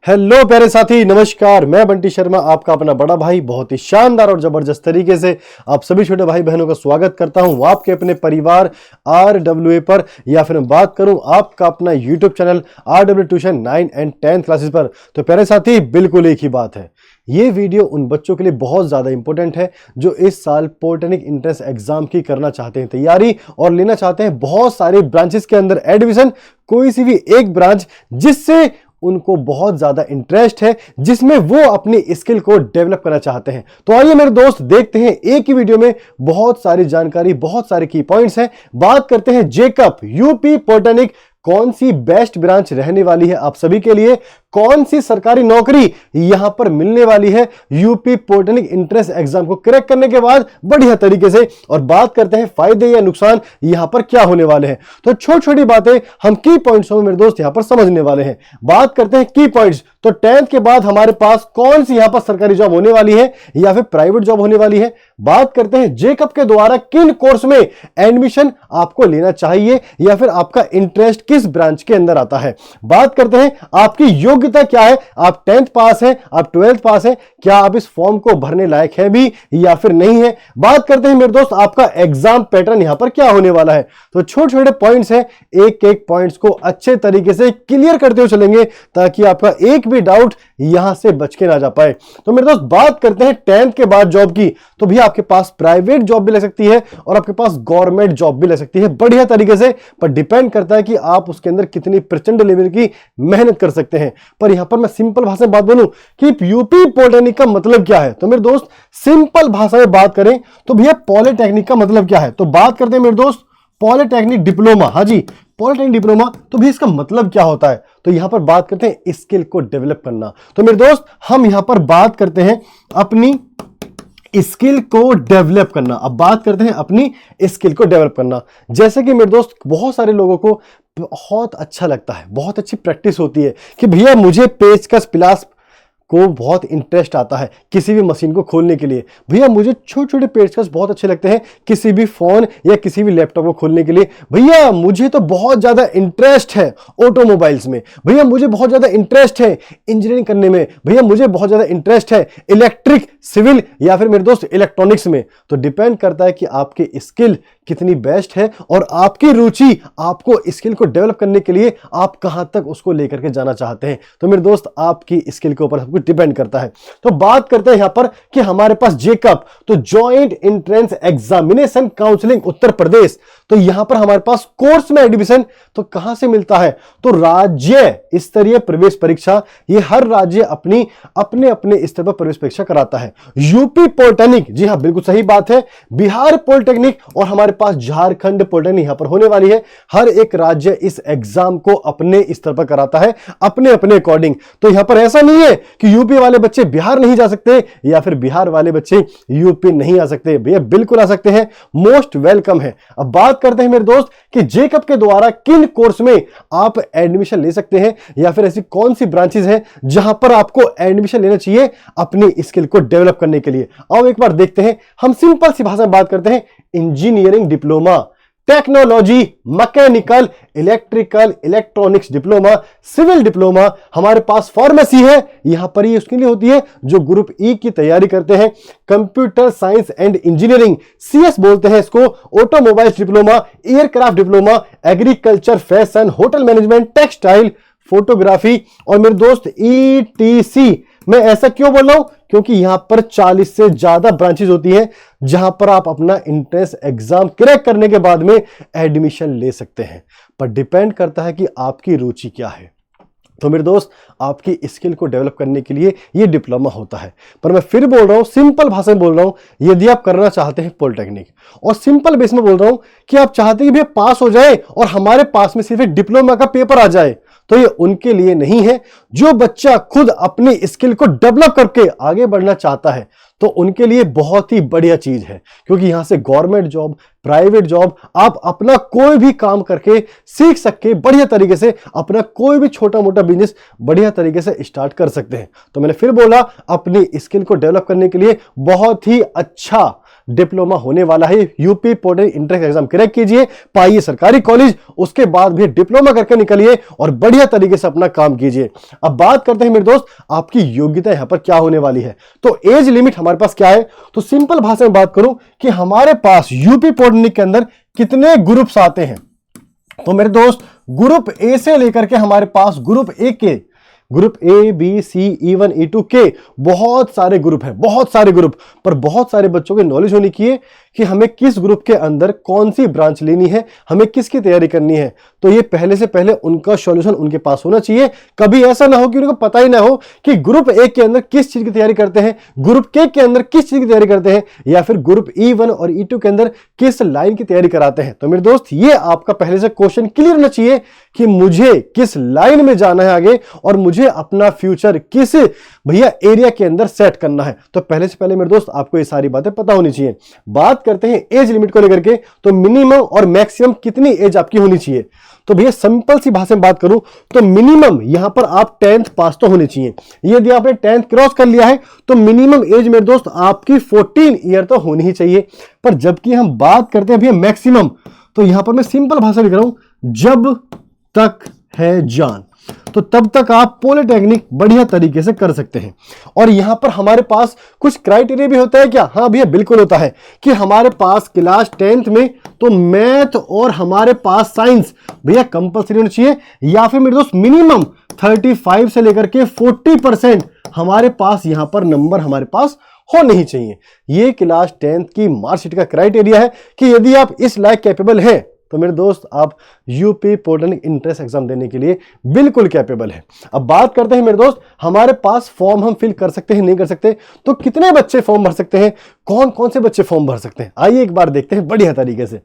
Hello प्यारे साथी, नमस्कार। मैं बंटी शर्मा, आपका अपना बड़ा भाई, बहुत ही शानदार और जबरदस्त तरीके से आप सभी छोटे भाई बहनों का स्वागत करता हूं आपके अपने परिवार RWA पर, या फिर मैं बात करूं आपका अपना YouTube channel RW tuition 9 and 10 classes पर। तो प्यारे साथी, बिल्कुल एक ही बात है, ये वीडियो उन बच्चों के लिए बहुत ज्यादा इंपॉर्टेंट है जो इस साल पॉलिटेक्निक एंट्रेंस एग्जाम की करना चाहते हैं तैयारी और लेना चाहते हैं बहुत सारे ब्रांचेस के अंदर एडमिशन, कोई सी भी एक ब्रांच जिससे उनको बहुत ज्यादा इंटरेस्ट है, जिसमें वो अपनी स्किल को डेवलप करना चाहते हैं। तो आइए मेरे दोस्त, देखते हैं एक ही वीडियो में बहुत सारी जानकारी, बहुत सारे की पॉइंट्स हैं। बात करते हैं जेकअप यूपी पॉलिटेक्निक कौन सी बेस्ट ब्रांच रहने वाली है आप सभी के लिए, कौन सी सरकारी नौकरी यहां पर मिलने वाली है यूपी पॉलिटेक्निक एंट्रेंस एग्जाम को क्रैक करने के बाद बढ़िया तरीके से, और बात करते हैं फायदे या नुकसान यहां पर क्या होने वाले हैं। तो छोटी छोटी बातें हम की पॉइंट्स में मेरे दोस्त यहां पर समझने वाले हैं। बात करते हैं की पॉइंट्स, तो 10th के बाद हमारे पास कौन सी यहां पर सरकारी जॉब होने वाली है या फिर प्राइवेट जॉब होने वाली है। बात करते हैं जेकअप के द्वारा किन कोर्स में एडमिशन आपको लेना चाहिए या फिर आपका इंटरेस्ट किस ब्रांच के अंदर आता है। बात करते हैं आपकी योग्यता क्या है, आप 10th पास है, आप 12th पास है, क्या आप इस फॉर्म को भरने लायक है भी या फिर नहीं है। बात करते हैं मेरे दोस्त आपका एग्जाम पैटर्न यहां पर क्या होने वाला है। तो छोटे छोटे पॉइंट्स हैं, एक एक पॉइंट्स को अच्छे तरीके से क्लियर करते हुए चलेंगे ताकि आपका एक भी डाउट यहां से बच के ना जा पाए। तो मेरे दोस्त बात करते हैं 10th के बाद जॉब की, तो भी आपके पास प्राइवेट जॉब भी ले सकती है और आपके पास गवर्नमेंट जॉब भी ले सकती है बढ़िया तरीके से, पर डिपेंड करता है कि आप उसके अंदर कितनी प्रचंड लेवल की मेहनत कर सकते हैं। पर यहां पर मैं सिंपल भाषा में बात बोलूं कि यूपी पॉलिटेक्निक का मतलब क्या है, तो मेरे दोस्त सिंपल भाषा में बात करें तो भैया पॉलिटेक्निक का मतलब क्या है। तो बात करते हैं मेरे दोस्त पॉलिटेक्निक डिप्लोमा। हाँ जी, पॉलिटेक्निक डिप्लोमा, तो भी इसका मतलब क्या होता है। तो यहां पर बात करते हैं स्किल को डेवलप करना। तो मेरे दोस्त हम यहां पर बात करते हैं अपनी स्किल को डेवलप करना। अब बात करते हैं अपनी स्किल को डेवलप करना। जैसे कि मेरे दोस्त बहुत सारे लोगों को बहुत अच्छा लगता है, बहुत अच्छी प्रैक्टिस होती है कि भैया मुझे पेचकस पिलास को बहुत इंटरेस्ट आता है किसी भी मशीन को खोलने के लिए, भैया मुझे छोटे छोटे पेचकस बहुत अच्छे लगते हैं किसी भी फोन या किसी भी लैपटॉप को खोलने के लिए, भैया मुझे तो बहुत ज्यादा इंटरेस्ट है ऑटोमोबाइल्स में, भैया मुझे बहुत ज्यादा इंटरेस्ट है इंजीनियरिंग करने में, भैया मुझे बहुत ज्यादा इंटरेस्ट है इलेक्ट्रिक, सिविल या फिर मेरे दोस्त इलेक्ट्रॉनिक्स में। तो डिपेंड करता है कि आपकी स्किल कितनी बेस्ट है और आपकी रुचि आपको स्किल को डेवलप करने के लिए आप कहां तक उसको लेकर के जाना चाहते हैं। तो मेरे दोस्त आपकी स्किल के ऊपर सब कुछ डिपेंड करता है। तो बात करते हैं यहां पर कि हमारे पास जेकअप, तो joint entrance examination counselling Uttar Pradesh, तो यहां पर हमारे पास कोर्स में एडमिशन तो कहां से मिलता है, तो राज्य स्तरीय प्रवेश परीक्षा, ये हर राज्य अपने अपने स्तर पर प्रवेश परीक्षा कराता है। यूपी पॉलिटेक्निक, जी हां बिल्कुल सही बात है, बिहार पॉलिटेक्निक और हमारे पास झारखंड पॉलिटेक्निक यहां पर होने वाली है। हर एक राज्य इस एग्जाम को अपने स्तर पर कराता है, अपने अपने अकॉर्डिंग। तो यहां पर ऐसा नहीं है कि यूपी वाले बच्चे बिहार नहीं जा सकते या फिर बिहार वाले बच्चे यूपी नहीं आ सकते, भैया बिल्कुल आ सकते हैं, मोस्ट वेलकम है। अब बात करते हैं मेरे दोस्त कि जेकअप के द्वारा किन कोर्स में आप एडमिशन ले सकते हैं या फिर ऐसी कौन सी ब्रांचेस हैं जहां पर आपको एडमिशन लेना चाहिए अपनी स्किल को डेवलप करने के लिए। अब एक बार देखते हैं, हम सिंपल सी भाषा में बात करते हैं engineering diploma, technology, mechanical, electrical, electronics diploma, civil diploma, हमारे पास फार्मेसी है, यहां पर ये उसके लिए होती है जो ग्रुप ई की तैयारी करते हैं, computer science and engineering CS बोलते हैं इसको, automobiles diploma, aircraft diploma, agriculture, fashion, hotel management, textile, photography और मेरे दोस्त ETC। मैं ऐसा क्यों बोल रहा हूं, क्योंकि यहां पर 40 से ज्यादा ब्रांचेस होती हैं जहां पर आप अपना एंट्रेंस एग्जाम क्रैक करने के बाद में एडमिशन ले सकते हैं, पर डिपेंड करता है कि आपकी रुचि क्या है। तो मेरे दोस्त आपकी स्किल को डेवलप करने के लिए ये डिप्लोमा होता है, पर मैं फिर बोल रहा हूं, सिंपल भाषा में बोल रहा हूं, यदि आप करना चाहते हैं पॉलिटेक्निक और सिंपल बेस में बोल रहा हूं कि आप चाहते हैं कि भैया पास हो जाए और हमारे पास में सिर्फ एक डिप्लोमा का पेपर आ जाए, तो ये उनके लिए नहीं है। जो बच्चा खुद अपनी स्किल को डेवलप करके आगे बढ़ना चाहता है तो उनके लिए बहुत ही बढ़िया चीज है, क्योंकि यहां से गवर्नमेंट जॉब, प्राइवेट जॉब, आप अपना कोई भी काम करके सीख सके बढ़िया तरीके से, अपना कोई भी छोटा मोटा बिजनेस बढ़िया तरीके से स्टार्ट कर सकते हैं। तो मैंने फिर बोला, अपनी स्किल को डेवलप करने के लिए बहुत ही अच्छा डिप्लोमा होने वाला है। UP polytechnic entrance exam crack कीजिए, पाइए सरकारी कॉलेज, उसके बाद भी डिप्लोमा करके निकलिए और बढ़िया तरीके से अपना काम कीजिए। अब बात करते हैं मेरे दोस्त, आपकी योग्यता यहां पर क्या होने वाली है। तो एज लिमिट हमारे पास क्या है, तो सिंपल भाषा में बात करूं कि हमारे पास यूपी पॉलिटेक्निक के अंदर कितने ग्रुप्स आते हैं। तो मेरे दोस्त ग्रुप ए से लेकर के हमारे पास ग्रुप ए के, group A B C E1 E2 के बहुत सारे ग्रुप हैं, बहुत सारे ग्रुप। पर बहुत सारे बच्चों की नॉलेज होनी चाहिए कि हमें किस ग्रुप के अंदर कौन सी ब्रांच लेनी है, हमें किसकी तैयारी करनी है। तो ये पहले से पहले उनका सॉल्यूशन उनके पास होना चाहिए। कभी ऐसा ना हो कि उनको पता ही ना हो कि ग्रुप ए के अंदर किस चीज की तैयारी करते हैं, ग्रुप के अंदर किस चीज की तैयारी करते हैं, या फिर ग्रुप E1 और E2 के अंदर किस लाइन की तैयारी कराते हैं। तो मेरे दोस्त ये आपका पहले से क्वेश्चन क्लियर होना चाहिए कि मुझे किस लाइन में जाना है आगे, और मुझे अपना फ्यूचर किस भैया एरिया के अंदर सेट करना है। तो पहले से पहले मेरे दोस्त आपको ये सारी बातें पता होनी चाहिए। बात करते हैं एज लिमिट को लेकर के, तो मिनिमम और मैक्सिमम कितनी एज आपकी होनी चाहिए। तो भैया सिंपल सी भाषा में बात करूं तो मिनिमम यहां पर आप 10th पास तो होने चाहिए। यदि आपने 10th क्रॉस कर लिया है तो मिनिमम एज मेरे दोस्त आपकी 14 ईयर तो होनी ही चाहिए। पर जबकि हम बात करते हैं भैया मैक्सिमम, तो यहां पर मैं सिंपल भाषा लिख रहा हूं, जब तक है जान, तो तब तक आप पॉलिटेक्निक बढ़िया तरीके से कर सकते हैं। और यहां पर हमारे पास कुछ क्राइटेरिया भी होता है क्या, हाँ भैया बिल्कुल होता है कि हमारे पास क्लास 10th में तो मैथ और हमारे पास साइंस भैया कंपल्सरी होना चाहिए, या फिर मेरे दोस्त मिनिमम 35 से लेकर के 40% हमारे पास यहां पर नंबर हमारे पास होने ही चाहिए। ये क्लास 10th की मार्कशीट का क्राइटेरिया है कि यदि आप इस लायक कैपेबल हैं तो मेरे दोस्त आप यूपी पॉलिटेक्निक एंट्रेंस एग्जाम देने के लिए बिल्कुल कैपेबल है। अब बात करते हैं मेरे दोस्त, हमारे पास फॉर्म हम फिल कर सकते हैं नहीं कर सकते, तो कितने बच्चे फॉर्म भर सकते हैं, कौन कौन से बच्चे फॉर्म भर सकते हैं, आइए एक बार देखते हैं बढ़िया तरीके से।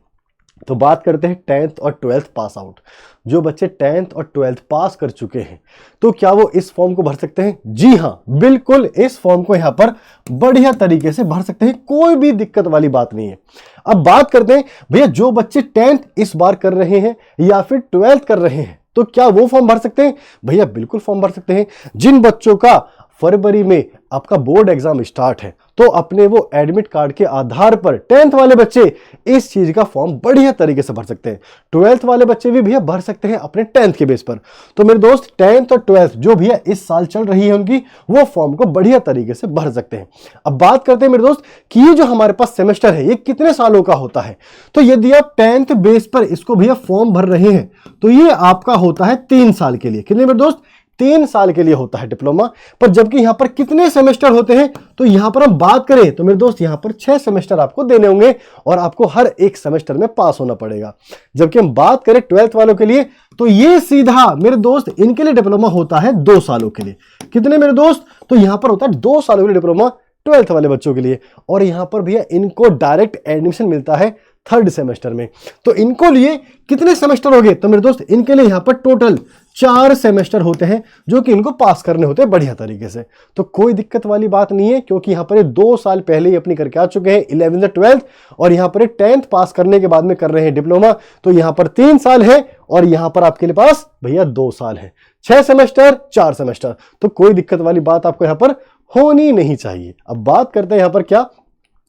तो बात करते हैं 10th और 12th पास आउट। जो बच्चे 10th और 12th पास कर चुके हैं तो क्या वो इस फॉर्म को भर सकते हैं? जी हां, बिल्कुल इस फॉर्म को यहां पर बढ़िया तरीके से भर सकते हैं, कोई भी दिक्कत वाली बात नहीं है। अब बात करते हैं भैया जो बच्चे 10th इस बार कर रहे हैं या फिर 12th कर रहे हैं तो क्या वो फॉर्म भर सकते हैं? भैया बिल्कुल फॉर्म भर सकते हैं। जिन बच्चों का फरवरी में आपका बोर्ड एग्जाम स्टार्ट है तो अपने वो एडमिट कार्ड के आधार पर 10th वाले बच्चे इस चीज का फॉर्म बढ़िया तरीके से भर सकते हैं। 12th वाले बच्चे भी भैया भर सकते हैं अपने 10th के बेस पर। तो मेरे दोस्त 10th और 12th जो भैया इस साल चल रही है उनकी, वो फॉर्म को बढ़िया तरीके से भर सकते हैं। अब बात करते हैं मेरे दोस्त कि ये जो हमारे पास सेमेस्टर है ये कितने सालों का होता है। तो यदि आप 10th बेस पर इसको भैया फॉर्म भर रहे हैं तो ये आपका होता है 3 साल के लिए। कितने मेरे दोस्त? 3 साल के लिए होता है डिप्लोमा। पर जबकि यहां पर कितने सेमेस्टर होते हैं तो यहां पर हम बात करें तो मेरे दोस्त यहां पर 6 सेमेस्टर आपको देने होंगे और आपको हर एक सेमेस्टर में पास होना पड़ेगा। जबकि हम बात करें 12th वालों के लिए तो ये सीधा मेरे दोस्त इनके लिए डिप्लोमा होता है 2 सालों के लिए। कितने मेरे दोस्त? तो यहां पर होता है 2 सालों के लिए डिप्लोमा 12th वाले बच्चों के लिए। और यहां पर भैया इनको डायरेक्ट एडमिशन मिलता है 3rd सेमेस्टर में। तो इनको लिए कितने सेमेस्टर हो गए? तो मेरे दोस्त इनके लिए यहां पर टोटल 4 सेमेस्टर होते हैं जो कि इनको पास करने होते हैं बढ़िया तरीके से। तो कोई दिक्कत वाली बात नहीं है क्योंकि यहां पर 2 साल पहले ही अपनी करके आ चुके हैं 11th 12th, और यहां पर 10th पास करने के बाद में कर रहे हैं डिप्लोमा। तो यहां पर 3 साल है और यहां पर आपके लिए पास भैया 2 साल है। 6 सेमेस्टर 4 सेमेस्टर, तो कोई दिक्कत वाली बात आपको यहां पर होनी नहीं चाहिए। अब बात करते हैं यहां पर क्या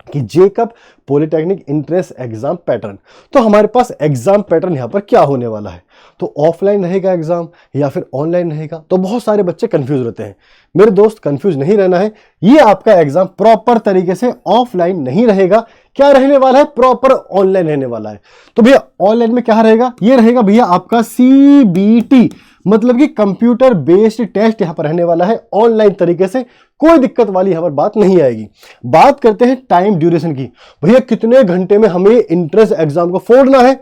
कि Jacob polytechnic entrance exam pattern. तो हमारे पास एग्जाम पैटर्न यहां पर क्या होने वाला है, तो ऑफलाइन रहेगा एग्जाम या फिर ऑनलाइन रहेगा। तो बहुत सारे बच्चे कंफ्यूज रहते हैं। मेरे दोस्त कंफ्यूज नहीं रहना है, ये आपका एग्जाम प्रॉपर तरीके से ऑफलाइन नहीं रहेगा। क्या रहने वाला है? प्रॉपर ऑनलाइन रहने वाला है। तो भैया ऑनलाइन में क्या रहेगा? ये रहेगा भैया आपका CBT, मतलब कि कंप्यूटर बेस्ड टेस्ट यहां पर रहने वाला है ऑनलाइन तरीके से। कोई दिक्कत वाली यहां पर बात नहीं आएगी। बात करते हैं टाइम ड्यूरेशन की। भैया कितने घंटे में हमें एंट्रेंस एग्जाम को फोड़ना है,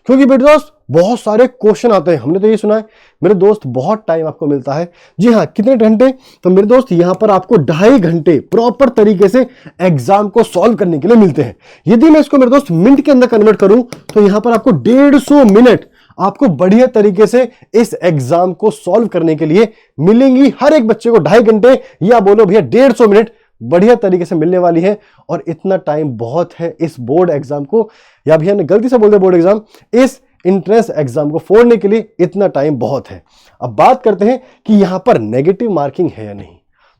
क्योंकि बेटे दोस्त बहुत सारे क्वेश्चन आते हैं। हमने तो ये सुना है मेरे दोस्त बहुत टाइम आपको मिलता है। जी हाँ, कितने घंटे? तो मेरे दोस्त यहां पर आपको 2.5 घंटे प्रॉपर तरीके से एग्जाम को सॉल्व करने के लिए मिलते हैं। यदि मैं इसको मेरे दोस्त मिनट के अंदर कन्वर्ट करूं तो यहां पर आपको 150 मिनट आपको बढ़िया तरीके से इस एग्जाम को सॉल्व करने के लिए मिलेंगी। हर एक बच्चे को 2.5 घंटे या बोलो भैया 150 मिनट बढ़िया तरीके से मिलने वाली है। और इतना टाइम बहुत है इस बोर्ड एग्जाम को, या भैया ने गलती से बोल दिया बोर्ड एग्जाम, इस एंट्रेंस एग्जाम को फोड़ने के लिए इतना टाइम बहुत है। अब बात करते हैं कि यहां पर नेगेटिव मार्किंग है या नहीं।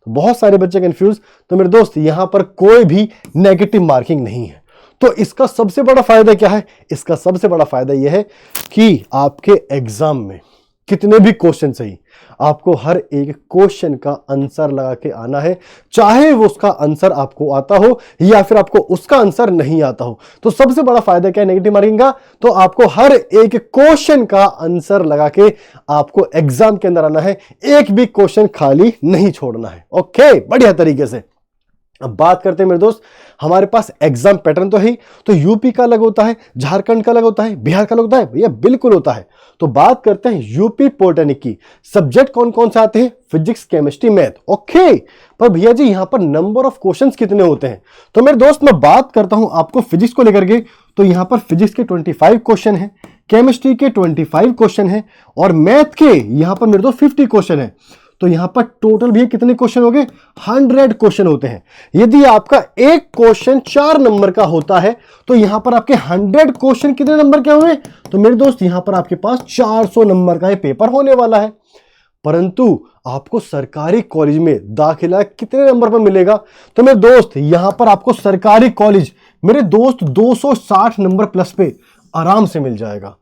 तो बहुत सारे बच्चे कंफ्यूज। तो मेरे दोस्त यहां पर कोई भी नेगेटिव मार्किंग नहीं है। तो इसका सबसे बड़ा फायदा क्या है? इसका सबसे बड़ा फायदा यह है कि आपके एग्जाम में कितने भी क्वेश्चन सही, आपको हर एक क्वेश्चन का आंसर लगा के आना है, चाहे वो उसका आंसर आपको आता हो या फिर आपको उसका आंसर नहीं आता हो। तो सबसे बड़ा फायदा क्या है नेगेटिव मार्किंग का? तो आपको हर एक क्वेश्चन का आंसर लगा के आपको एग्जाम के अंदर आना है, एक भी क्वेश्चन खाली नहीं छोड़ना है। ओके, बढ़िया तरीके से। अब बात करते हैं मेरे दोस्त, हमारे पास एग्जाम पैटर्न तो है, तो यूपी का अलग होता है, झारखंड का अलग होता है, बिहार का अलग होता है, भैया बिल्कुल होता है। तो बात करते हैं यूपी पॉलिटेक्निक की। सब्जेक्ट कौन कौन से आते हैं? Physics, chemistry, math. ओके, पर भैया जी यहां पर नंबर ऑफ क्वेश्चंस कितने होते हैं? तो मेरे दोस्त मैं बात करता हूं आपको फिजिक्स को लेकर के, तो यहां पर फिजिक्स के 25 क्वेश्चन है, केमिस्ट्री के 25 क्वेश्चन है और मैथ के यहां पर मेरे दोस्त 50 क्वेश्चन है। तो यहां पर टोटल भी कितने क्वेश्चन हो गए? 100 क्वेश्चन होते हैं। यदि आपका एक क्वेश्चन 4 नंबर का होता है तो यहां पर आपके 100 क्वेश्चन कितने नंबर के हुए? तो मेरे दोस्त यहां पर आपके पास 400 नंबर का ये पेपर होने वाला है। परंतु आपको सरकारी कॉलेज में दाखिला कितने नंबर पर मिलेगा? तो मेरे दोस्त यहां पर आपको सरकारी कॉलेज मेरे दोस्त 260 नंबर प्लस पे आराम से मिल जाएगा।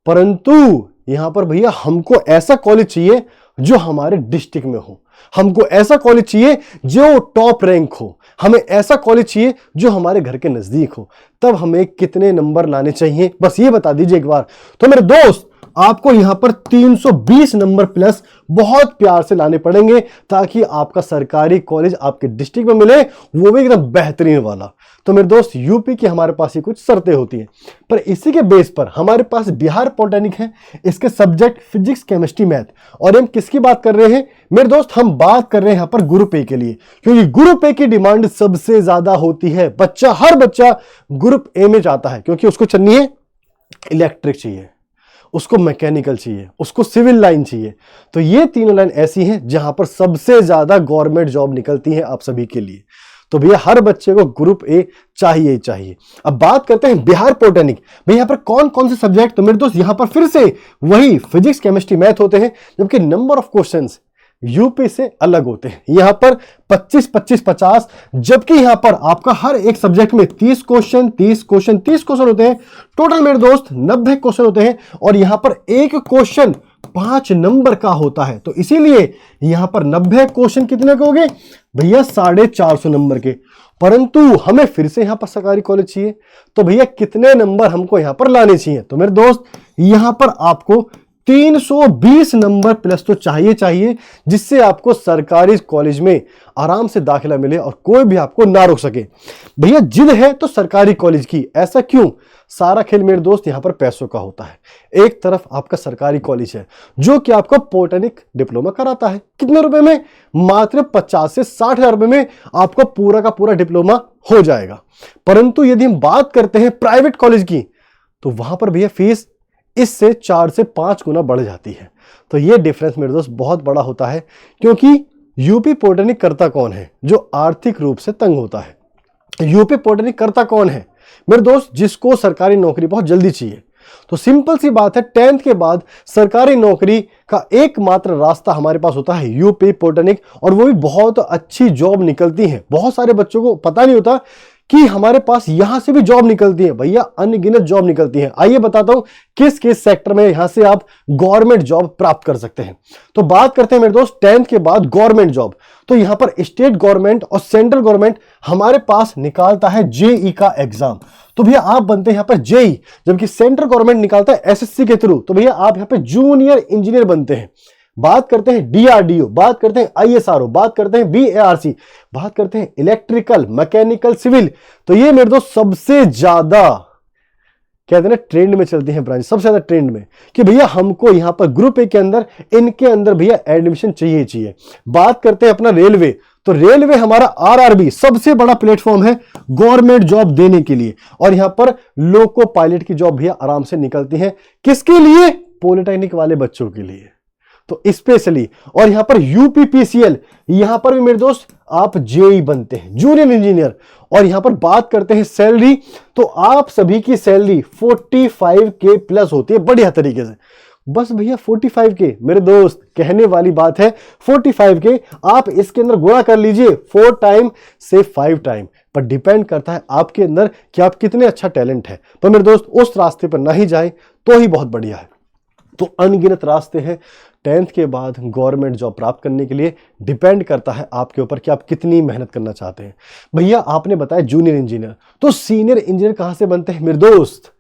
परंतु यहां पर भैया हमको ऐसा कॉलेज चाहिए जो हमारे डिस्ट्रिक्ट में हो, हमको ऐसा कॉलेज चाहिए जो टॉप रैंक हो, हमें ऐसा कॉलेज चाहिए जो हमारे घर के नजदीक हो। तब हमें कितने नंबर लाने चाहिए बस ये बता दीजिए एक बार। तो मेरे दोस्त आपको यहां पर 320 नंबर प्लस बहुत प्यार से लाने पड़ेंगे ताकि आपका सरकारी कॉलेज आपके डिस्ट्रिक्ट में मिले, वो भी एकदम बेहतरीन वाला। तो मेरे दोस्त यूपी की हमारे पास ही कुछ शर्तें होती हैं, पर इसी के बेस पर हमारे पास बिहार पॉलिटेक्निक है, इसके सब्जेक्ट फिजिक्स, केमिस्ट्री, मैथ। और हम किसकी बात कर रहे हैं मेरे दोस्त? हम बात कर रहे हैं यहां पर ग्रुप ए के लिए, क्योंकि ग्रुप ए की डिमांड सबसे ज्यादा होती है। हर बच्चा ग्रुप ए में जाता है क्योंकि उसको चाहिए इलेक्ट्रिक चाहिए, उसको मैकेनिकल चाहिए, उसको सिविल लाइन चाहिए। तो ये तीनों लाइन ऐसी हैं जहां पर सबसे ज्यादा गवर्नमेंट जॉब निकलती है आप सभी के लिए। तो भैया हर बच्चे को ग्रुप ए चाहिए ही चाहिए। अब बात करते हैं बिहार पॉलिटेक्निक। भैया यहाँ पर कौन कौन से सब्जेक्ट? तो मेरे दोस्त यहां पर फिर से वही फिजिक्स, केमिस्ट्री, मैथ होते हैं, जबकि नंबर ऑफ क्वेश्चंस यूपी से अलग होते हैं। यहां पर 25, 25, 50, जबकि यहां पर आपका हर एक सब्जेक्ट में 30 क्वेश्चन, 30 क्वेश्चन, 30 क्वेश्चन होते हैं। टोटल मेरे दोस्त 90 क्वेश्चन होते हैं और यहां पर एक क्वेश्चन 5 नंबर का होता है। तो इसीलिए यहां पर 90 क्वेश्चन कितने के हो गए भैया? 450 नंबर के। परंतु हमें फिर से यहां पर सरकारी कॉलेज चाहिए, तो भैया कितने नंबर हमको यहां पर लाने चाहिए? तो मेरे दोस्त यहां पर आपको 320 नंबर प्लस तो चाहिए, जिससे आपको सरकारी कॉलेज में आराम से दाखिला मिले और कोई भी आपको ना रोक सके। भैया जिद है तो सरकारी कॉलेज की, ऐसा क्यों? सारा खेल मेरे दोस्त यहां पर पैसों का होता है। एक तरफ आपका सरकारी कॉलेज है जो कि आपको पॉलिटेक्निक डिप्लोमा कराता है, कितने रुपए में? मात्र 50 से 60 हजार रुपए में आपको पूरा का पूरा डिप्लोमा हो जाएगा। परंतु यदि हम बात करते हैं प्राइवेट कॉलेज की, तो वहां पर भैया फीस इससे 4 से 5 गुना बढ़ जाती है। तो ये डिफरेंस मेरे दोस्त बहुत बड़ा होता है, क्योंकि यूपी पॉलिटेक्निक करता कौन है? जो आर्थिक रूप से तंग होता है। यूपी पॉलिटेक्निक करता कौन है मेरे दोस्त? जिसको सरकारी नौकरी बहुत जल्दी चाहिए। तो सिंपल सी बात है, 10th के बाद सरकारी नौकरी का एकमात्र रास्ता हमारे पास होता है यूपी पॉलिटेक्निक, और वो भी बहुत अच्छी जॉब निकलती है। बहुत सारे बच्चों को पता नहीं होता कि हमारे पास यहां से भी जॉब निकलती है। भैया अनगिनत जॉब निकलती है। आइए बताता हूं किस किस सेक्टर में यहां से आप गवर्नमेंट जॉब प्राप्त कर सकते हैं। तो बात करते हैं मेरे दोस्त 10th के बाद गवर्नमेंट जॉब। तो यहां पर स्टेट गवर्नमेंट और सेंट्रल गवर्नमेंट हमारे पास निकालता है जेई का एग्जाम। तो भैया आप बनते हैं यहां पर जेई, जबकि सेंट्रल गवर्नमेंट निकालता है एसएससी के थ्रू। तो भैया आप यहां पर जूनियर इंजीनियर बनते हैं। बात करते हैं डीआरडीओ, बात करते हैं आईएसआरओ, बात करते हैं बीएआरसी, बात करते हैं इलेक्ट्रिकल, मैकेनिकल, सिविल। तो ये मेरे दोस्त सबसे ज्यादा कहते हैं ना ट्रेंड में चलती हैं ब्रांच, सबसे ज्यादा ट्रेंड में, कि भैया हमको यहां पर ग्रुप ए के अंदर इनके अंदर भैया एडमिशन चाहिए। बात करते हैं अपना रेलवे। तो रेलवे हमारा आरआरबी सबसे बड़ा प्लेटफॉर्म है गवर्नमेंट जॉब देने के लिए, और यहां पर लोको पायलट की जॉब भैया आराम से निकलती है। किसके लिए? पॉलिटेक्निक वाले बच्चों के लिए, तो स्पेशली। और यहां पर यूपीपीसीएल, यहां पर भी मेरे दोस्त आप जेई बनते हैं, जूनियर इंजीनियर। और यहां पर बात करते हैं सैलरी, तो आप सभी की सैलरी 45K प्लस होती है, बढ़िया तरीके से। बस भैया 45 के मेरे दोस्त, कहने वाली बात है 45 के आप इसके अंदर गुणा कर लीजिए 4 टाइम से 5 टाइम, पर डिपेंड करता है आपके अंदर कि आप कितने अच्छा टैलेंट है। पर मेरे दोस्त उस रास्ते पर ना ही जाए तो ही बहुत बढ़िया है। तो अनगिनत रास्ते हैं 10th के बाद गवर्नमेंट जॉब प्राप्त करने के लिए, डिपेंड करता है आपके ऊपर कि आप कितनी मेहनत करना चाहते हैं। भैया आपने बताया जूनियर इंजीनियर, तो सीनियर इंजीनियर कहां से बनते हैं मेरे दोस्त?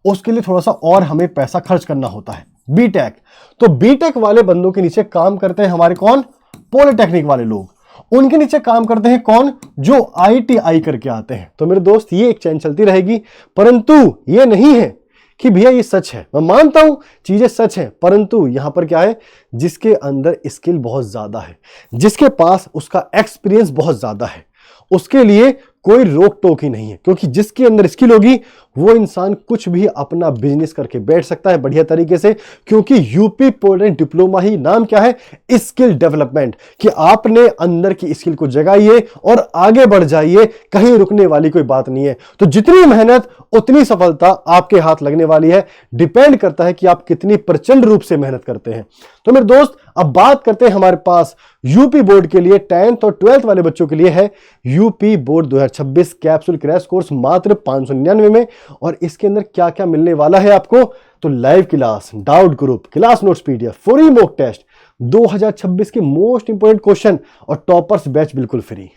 उसके लिए थोड़ा सा और हमें पैसा खर्च करना होता है, बीटेक। तो बीटेक वाले बंदों के नीचे काम करते हैं हमारे कौन? पॉलिटेक्निक वाले लोग। उनके नीचे काम करते हैं कौन? जो ITI करके आते हैं। तो मेरे दोस्त ये एक चैन चलती रहेगी, परंतु ये नहीं है कि भैया ये सच है। मैं मानता हूं चीजें सच है, परंतु यहां पर क्या है, जिसके अंदर स्किल बहुत ज्यादा है, जिसके पास उसका एक्सपीरियंस बहुत ज्यादा है, उसके लिए कोई रोक टोक ही नहीं है। क्योंकि जिसके अंदर स्किल होगी वो इंसान कुछ भी अपना बिजनेस करके बैठ सकता है बढ़िया तरीके से। क्योंकि यूपी पॉलिटेक्निक डिप्लोमा ही नाम क्या है? स्किल डेवलपमेंट, कि आपने अंदर की स्किल को जगाइए और आगे बढ़ जाइए, कहीं रुकने वाली कोई बात नहीं है। तो जितनी मेहनत उतनी सफलता आपके हाथ लगने वाली है। डिपेंड करता है कि आप कितनी प्रचंड रूप से मेहनत करते हैं। तो मेरे दोस्त अब बात करते हैं हमारे पास यूपी बोर्ड के लिए 10th और 12th वाले बच्चों के लिए है UP board 2026 capsule crash course मात्र 599 में। और इसके अंदर क्या क्या मिलने वाला है आपको? तो live class, doubt group, class notes PDF, free mock test, 2026 के मोस्ट इंपोर्टेंट क्वेश्चन और टॉपर्स बैच बिल्कुल फ्री,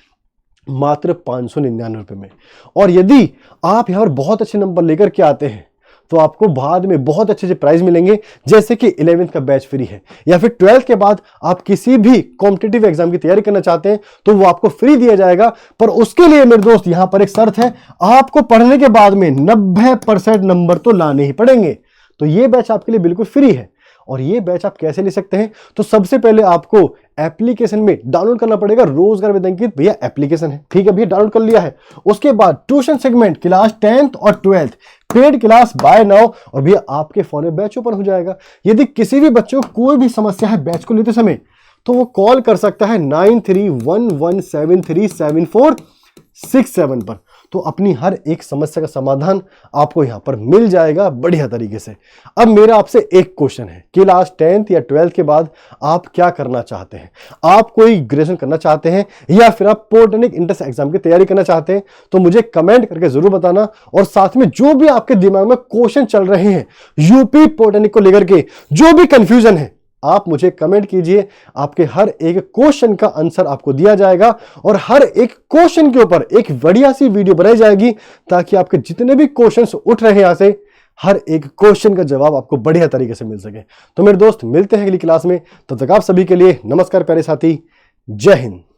मात्र 599 रुपए में। और यदि आप यहां पर बहुत अच्छे नंबर लेकर के आते हैं तो आपको बाद में बहुत अच्छे अच्छे प्राइज मिलेंगे, जैसे कि 11th का बैच फ्री है, या फिर 12th के बाद आप किसी भी कॉम्पिटिटिव एग्जाम की तैयारी करना चाहते हैं तो वो आपको फ्री दिया जाएगा। पर उसके लिए मेरे दोस्त यहां पर एक शर्त है, आपको पढ़ने के बाद में 90% नंबर तो लाने ही पड़ेंगे। तो ये बैच आपके लिए बिल्कुल फ्री है। और ये बैच आप कैसे ले सकते हैं? तो सबसे पहले आपको एप्लीकेशन में डाउनलोड करना पड़ेगा, रोजगार विद अंकित भैया एप्लीकेशन है, ठीक है भैया, डाउनलोड कर लिया है। उसके बाद ट्यूशन सेगमेंट क्लास 10th और 12th paid class bye now, और भैया आपके फोन में बैच ओपन हो जाएगा। यदि किसी भी बच्चों को कोई भी समस्या है बैच को लेते समय, तो वो कॉल कर सकता है 9311737467 पर। तो अपनी हर एक समस्या का समाधान आपको यहां पर मिल जाएगा बढ़िया तरीके से। अब मेरा आपसे एक क्वेश्चन है, क्लास 10th या 12th के बाद आप क्या करना चाहते हैं? आप कोई ग्रेजुएशन करना चाहते हैं या फिर आप पॉलिटेक्निक एंट्रेंस एग्जाम की तैयारी करना चाहते हैं? तो मुझे कमेंट करके जरूर बताना। और साथ में जो भी आपके दिमाग में क्वेश्चन चल रहे हैं यूपी पॉलिटेक्निक को लेकर के, जो भी कंफ्यूजन है, आप मुझे कमेंट कीजिए। आपके हर एक क्वेश्चन का आंसर आपको दिया जाएगा और हर एक क्वेश्चन के ऊपर एक बढ़िया सी वीडियो बनाई जाएगी, ताकि आपके जितने भी क्वेश्चंस उठ रहे हैं यहां से, हर एक क्वेश्चन का जवाब आपको बढ़िया तरीके से मिल सके। तो मेरे दोस्त मिलते हैं अगली क्लास में, तब तक आप सभी के लिए नमस्कार प्यारे साथी, जय हिंद।